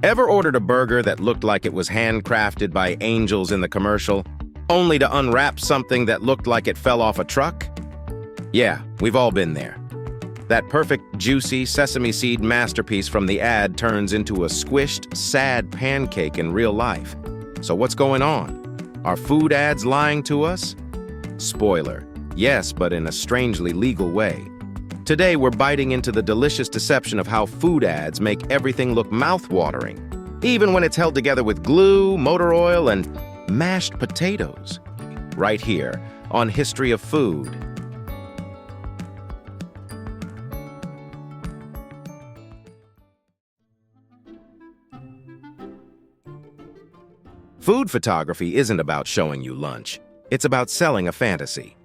Ever ordered a burger that looked like it was handcrafted by angels in the commercial, only to unwrap something that looked like it fell off a truck? Yeah, we've all been there. That perfect, juicy sesame seed masterpiece from the ad turns into a squished, sad pancake in real life. So what's going on? Are food ads lying to us? Spoiler, yes, but in a strangely legal way. Today, we're biting into the delicious deception of how food ads make everything look mouth-watering, even when it's held together with glue, motor oil, and mashed potatoes. Right here on History of Food. Food photography isn't about showing you lunch. It's about selling a fantasy.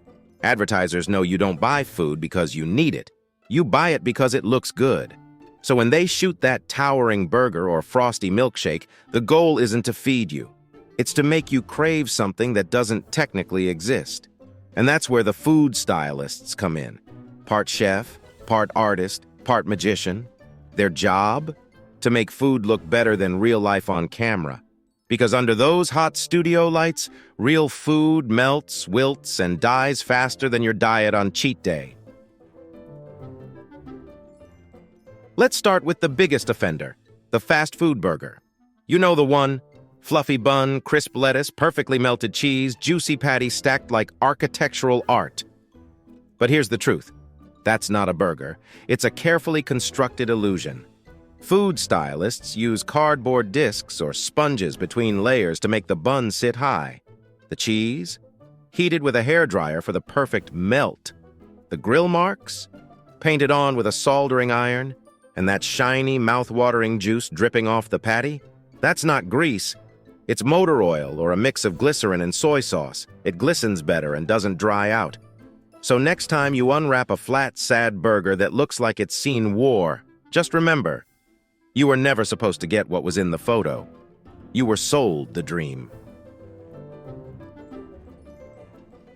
Advertisers know you don't buy food because you need it. You buy it because it looks good. So when they shoot that towering burger or frosty milkshake, the goal isn't to feed you. It's to make you crave something that doesn't technically exist. And that's where the food stylists come in. Part chef, part artist, part magician. Their job? To make food look better than real life on camera. Because under those hot studio lights, real food melts, wilts, and dies faster than your diet on cheat day. Let's start with the biggest offender, the fast food burger. You know the one: fluffy bun, crisp lettuce, perfectly melted cheese, juicy patty stacked like architectural art. But here's the truth. That's not a burger. It's a carefully constructed illusion. Food stylists use cardboard discs or sponges between layers to make the bun sit high. The cheese? Heated with a hairdryer for the perfect melt. The grill marks? Painted on with a soldering iron. And that shiny, mouth-watering juice dripping off the patty? That's not grease. It's motor oil or a mix of glycerin and soy sauce. It glistens better and doesn't dry out. So next time you unwrap a flat, sad burger that looks like it's seen war, just remember, you were never supposed to get what was in the photo. You were sold the dream.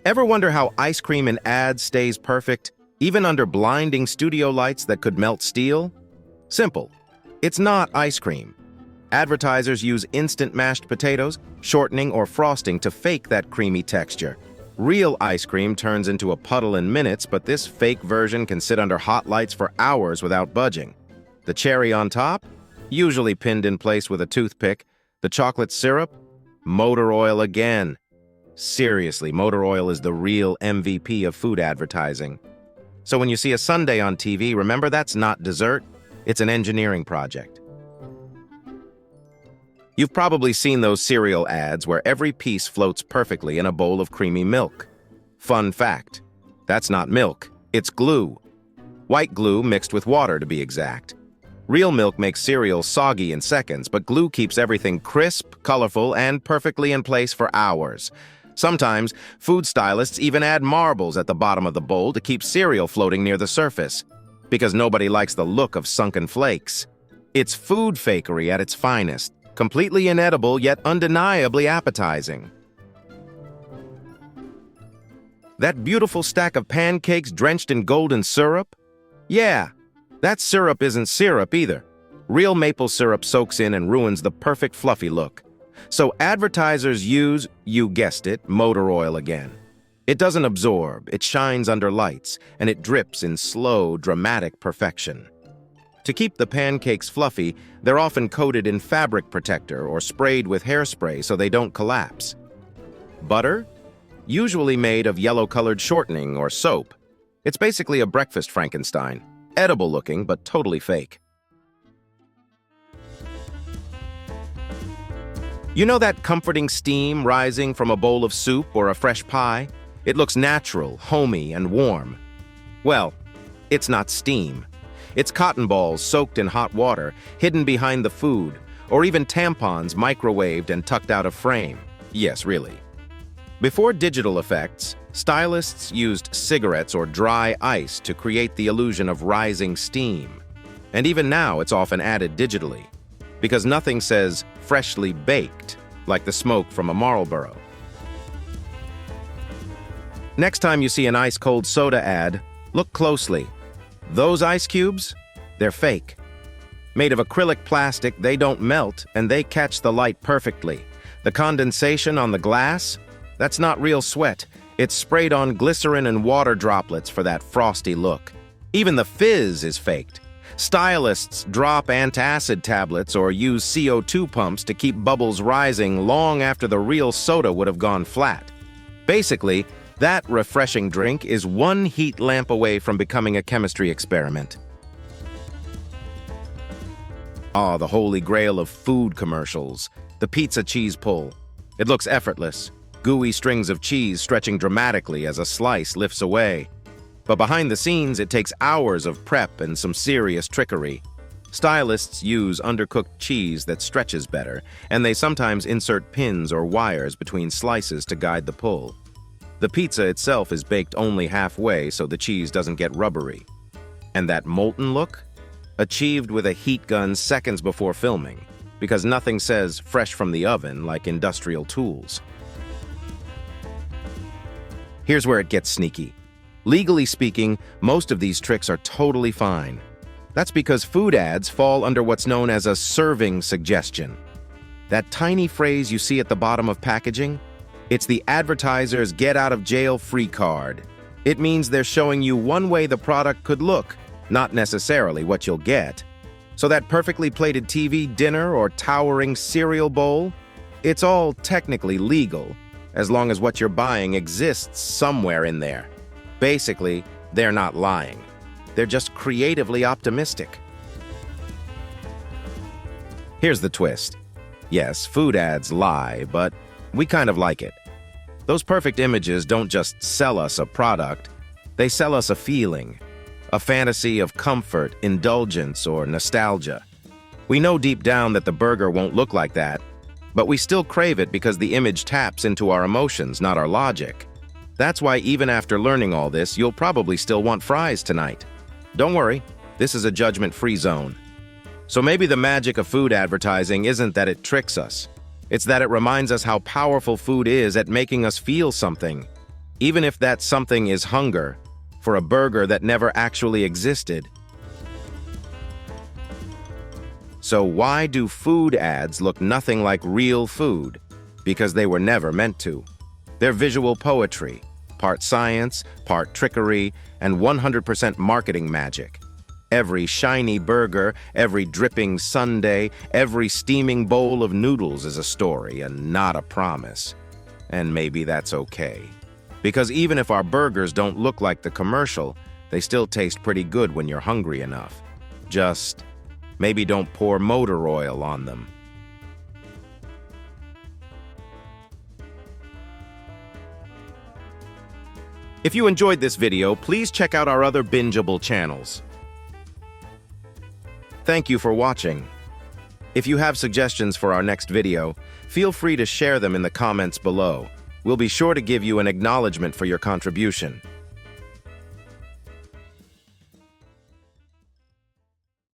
Ever wonder how ice cream in ads stays perfect, even under blinding studio lights that could melt steel? Simple. It's not ice cream. Advertisers use instant mashed potatoes, shortening, or frosting to fake that creamy texture. Real ice cream turns into a puddle in minutes, but this fake version can sit under hot lights for hours without budging. The cherry on top? Usually pinned in place with a toothpick. The chocolate syrup? Motor oil again. Seriously, motor oil is the real MVP of food advertising. So when you see a sundae on TV, remember that's not dessert. It's an engineering project. You've probably seen those cereal ads where every piece floats perfectly in a bowl of creamy milk. Fun fact, that's not milk, it's glue. White glue mixed with water, to be exact. Real milk makes cereal soggy in seconds, but glue keeps everything crisp, colorful, and perfectly in place for hours. Sometimes, food stylists even add marbles at the bottom of the bowl to keep cereal floating near the surface. Because nobody likes the look of sunken flakes. It's food fakery at its finest, completely inedible yet undeniably appetizing. That beautiful stack of pancakes drenched in golden syrup? Yeah, that syrup isn't syrup either. Real maple syrup soaks in and ruins the perfect fluffy look. So advertisers use, you guessed it, motor oil again. It doesn't absorb, it shines under lights, and it drips in slow, dramatic perfection. To keep the pancakes fluffy, they're often coated in fabric protector or sprayed with hairspray so they don't collapse. Butter? Usually made of yellow-colored shortening or soap. It's basically a breakfast Frankenstein. Edible looking, but totally fake. You know that comforting steam rising from a bowl of soup or a fresh pie? It looks natural, homey, and warm. Well, it's not steam. It's cotton balls soaked in hot water, hidden behind the food, or even tampons microwaved and tucked out of frame. Yes, really. Before digital effects, stylists used cigarettes or dry ice to create the illusion of rising steam. And even now, it's often added digitally, because nothing says freshly baked like the smoke from a Marlboro. Next time you see an ice-cold soda ad, look closely. Those ice cubes? They're fake. Made of acrylic plastic, they don't melt, and they catch the light perfectly. The condensation on the glass? That's not real sweat. It's sprayed on glycerin and water droplets for that frosty look. Even the fizz is faked. Stylists drop antacid tablets or use CO2 pumps to keep bubbles rising long after the real soda would have gone flat. Basically, that refreshing drink is one heat lamp away from becoming a chemistry experiment. Ah, the holy grail of food commercials, the pizza cheese pull. It looks effortless, gooey strings of cheese stretching dramatically as a slice lifts away. But behind the scenes, it takes hours of prep and some serious trickery. Stylists use undercooked cheese that stretches better, and they sometimes insert pins or wires between slices to guide the pull. The pizza itself is baked only halfway so the cheese doesn't get rubbery. And that molten look? Achieved with a heat gun seconds before filming, because nothing says fresh from the oven like industrial tools. Here's where it gets sneaky. Legally speaking, most of these tricks are totally fine. That's because food ads fall under what's known as a serving suggestion. That tiny phrase you see at the bottom of packaging? It's the advertiser's get-out-of-jail-free card. It means they're showing you one way the product could look, not necessarily what you'll get. So that perfectly plated TV dinner or towering cereal bowl? It's all technically legal, as long as what you're buying exists somewhere in there. Basically, they're not lying. They're just creatively optimistic. Here's the twist. Yes, food ads lie, but we kind of like it. Those perfect images don't just sell us a product, they sell us a feeling. A fantasy of comfort, indulgence, or nostalgia. We know deep down that the burger won't look like that, but we still crave it because the image taps into our emotions, not our logic. That's why even after learning all this, you'll probably still want fries tonight. Don't worry, this is a judgment-free zone. So maybe the magic of food advertising isn't that it tricks us. It's that it reminds us how powerful food is at making us feel something, even if that something is hunger, for a burger that never actually existed. So why do food ads look nothing like real food? Because they were never meant to. They're visual poetry, part science, part trickery, and 100% marketing magic. Every shiny burger, every dripping sundae, every steaming bowl of noodles is a story and not a promise. And maybe that's okay. Because even if our burgers don't look like the commercial, they still taste pretty good when you're hungry enough. Just maybe don't pour motor oil on them. If you enjoyed this video, please check out our other bingeable channels. Thank you for watching. If you have suggestions for our next video, feel free to share them in the comments below. We'll be sure to give you an acknowledgement for your contribution.